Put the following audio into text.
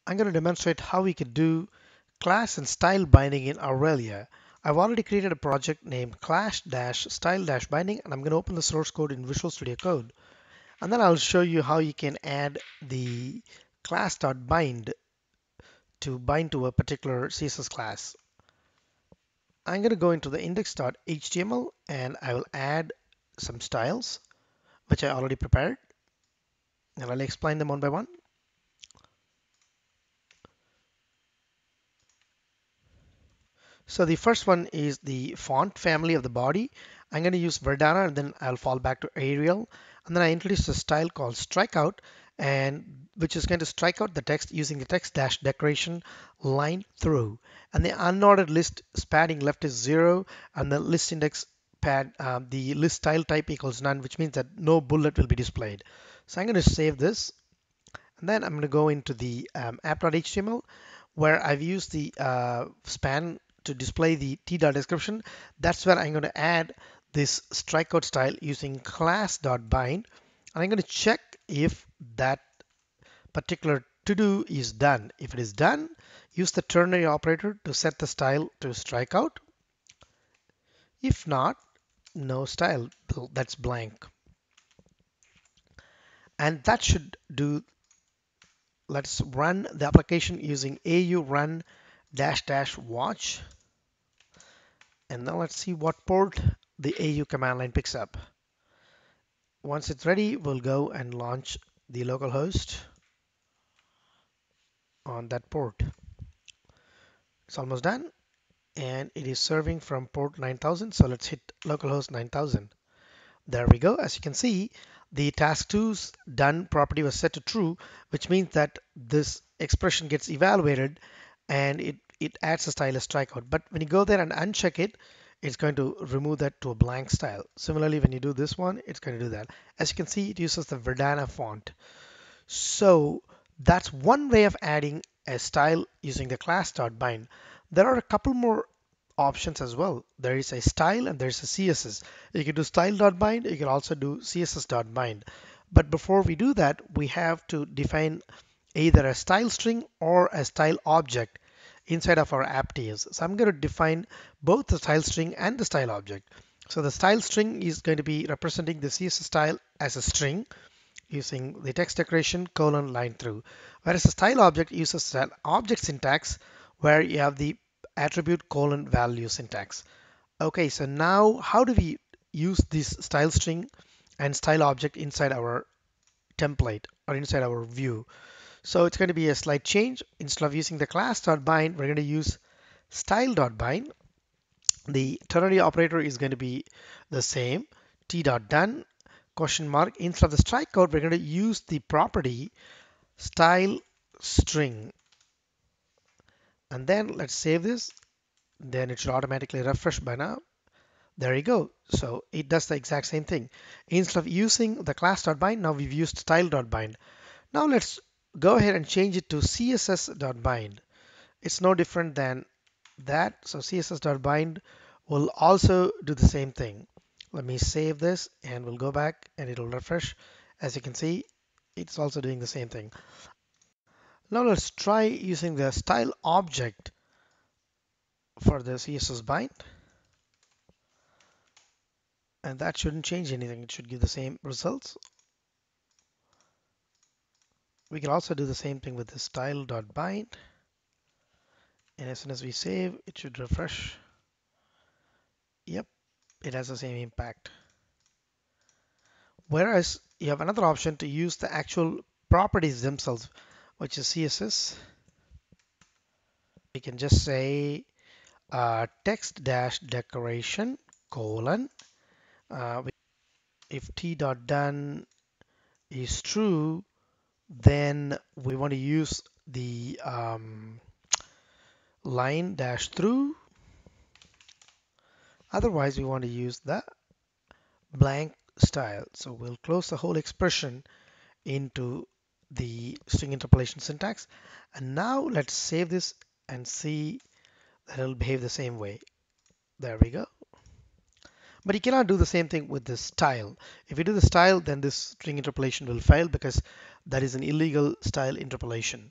I'm going to demonstrate how we could do class and style binding in Aurelia. I've already created a project named class-style-binding, and I'm going to open the source code in Visual Studio Code. And then I'll show you how you can add the class.bind to bind to a particular CSS class. I'm going to go into the index.html and I will add some styles, which I already prepared, and I'll explain them one by one. So the first one is the font family of the body. I'm going to use Verdana and then I'll fall back to Arial. And then I introduced a style called strikeout, and which is going to strike out the text using the text dash decoration line through. And the unordered list padding left is 0 and the list index pad, the list style type equals none, which means that no bullet will be displayed. So I'm going to save this and then I'm going to go into the app.html where I've used the span to display the t.description. That's where I'm going to add this strikeout style using class.bind. And I'm going to check if that particular to-do is done. If it is done, use the ternary operator to set the style to strikeout. If not, no style, that's blank. And that should do. Let's run the application using au run -- watch. And now let's see what port the au command line picks up. Once it's ready, we'll go and launch the localhost on that port. It's almost done and it is serving from port 9000. So let's hit localhost 9000. There we go. As you can see, the task2's done property was set to true, which means that this expression gets evaluated and it adds a style as strikeout. But when you go there and uncheck it, it's going to remove that to a blank style. Similarly, when you do this one, it's going to do that. As you can see, it uses the Verdana font. So that's one way of adding a style using the class.bind. There are a couple more options as well. There is a style and there's a CSS. You can do style.bind, you can also do CSS.bind. But before we do that, we have to define either a style string or a style object inside of our app.ts. So I'm going to define both the style string and the style object. So the style string is going to be representing the CSS style as a string using the text decoration line through, whereas the style object uses an object syntax where you have the attribute value syntax. Okay, so now how do we use this style string and style object inside our template or inside our view? So it's going to be a slight change. Instead of using the class.bind, we're going to use style.bind. The ternary operator is going to be the same, t.done question mark. Instead of the strikeout, we're going to use the property style string. And then let's save this. Then it should automatically refresh by now. There you go. So it does the exact same thing. Instead of using the class.bind, now we've used style.bind. Now let's go ahead and change it to css.bind. It's no different than that. So css.bind will also do the same thing. Let me save this and we'll go back and it'll refresh. As you can see, it's also doing the same thing. Now let's try using the style object for the CSS bind. And that shouldn't change anything. It should give the same results. We can also do the same thing with the style.bind. And as soon as we save, it should refresh. Yep, it has the same impact. Whereas you have another option to use the actual properties themselves, which is CSS. We can just say text dash decoration : if t.done is true, then we want to use the line dash through. Otherwise, we want to use the blank style. So we'll close the whole expression into the string interpolation syntax. And now let's save this and see that it'll behave the same way. There we go. But you cannot do the same thing with the style. If you do the style, then this string interpolation will fail because that is an illegal style interpolation.